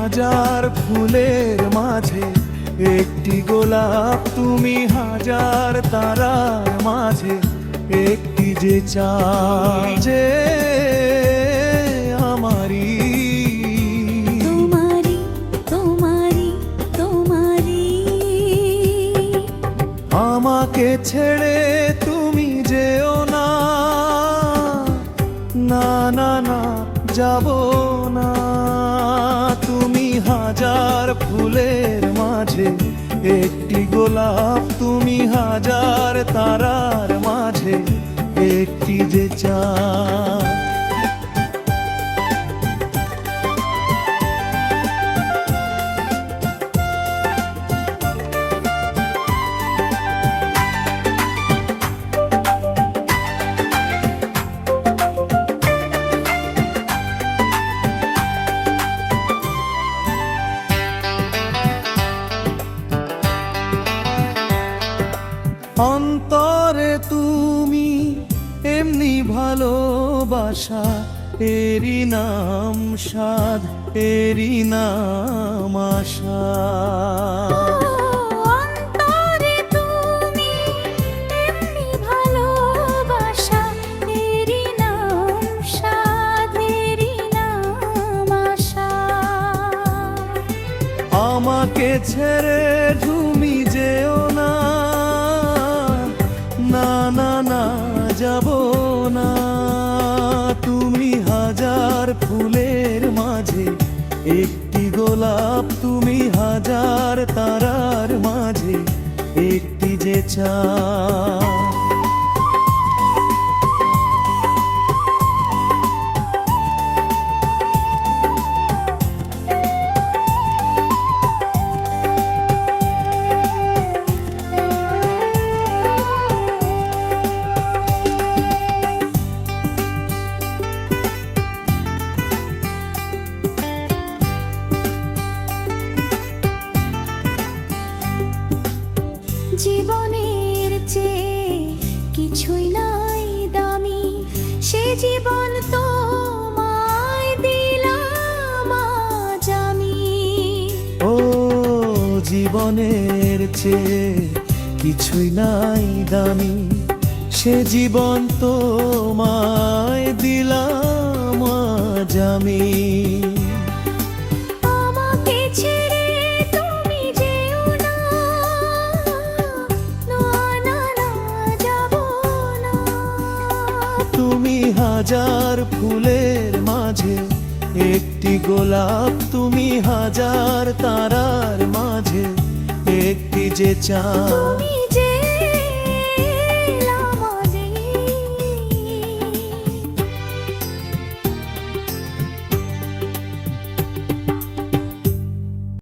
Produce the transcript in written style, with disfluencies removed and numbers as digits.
হাজার ফুলের মাঝে একটি গোলাপ, তুমি হাজার তারার মাঝে একটি যে চাঁদ, যে আমারি তোমারি তোমারি তোমারি। আমাকে ছেড়ে তুমি যেও না, না না না যাব না। তুমি হাজার ফুলের মাঝে একটি গোলাপ, তুমি হাজার তারার মাঝে একটি যে চাঁদ। অন্তরে তুমি এমনি ভালোবাসা, এরই নাম সাধ, এরই নাম আশা। অন্তরে তুমি এমনি ভালোবাসা, এরই নাম সাধ, এরই নাম আশা। আমাকে ছেড়ে তুমি যেও না, না না না যাব না। তুমি হাজার ফুলের মাঝে একটি গোলাপ, তুমি হাজার তারার মাঝে একটি যে চাঁদ। জীবনের চেয়ে কিছুই নাই দামি, সে জীবন তোমায় দিলাম আজ আমি। ও জীবনের চেয়ে কিছুই নাই দামি, সে জীবন তোমায় দিলাম আজ আমি। আমাকে ছেড়ে তুমি যেও না, না না না যাব না। তুমি হাজার ফুলের মাঝে একটি গোলাপ, তুমি হাজার তারার মাঝে একটি যে চাঁদ। তুমি যে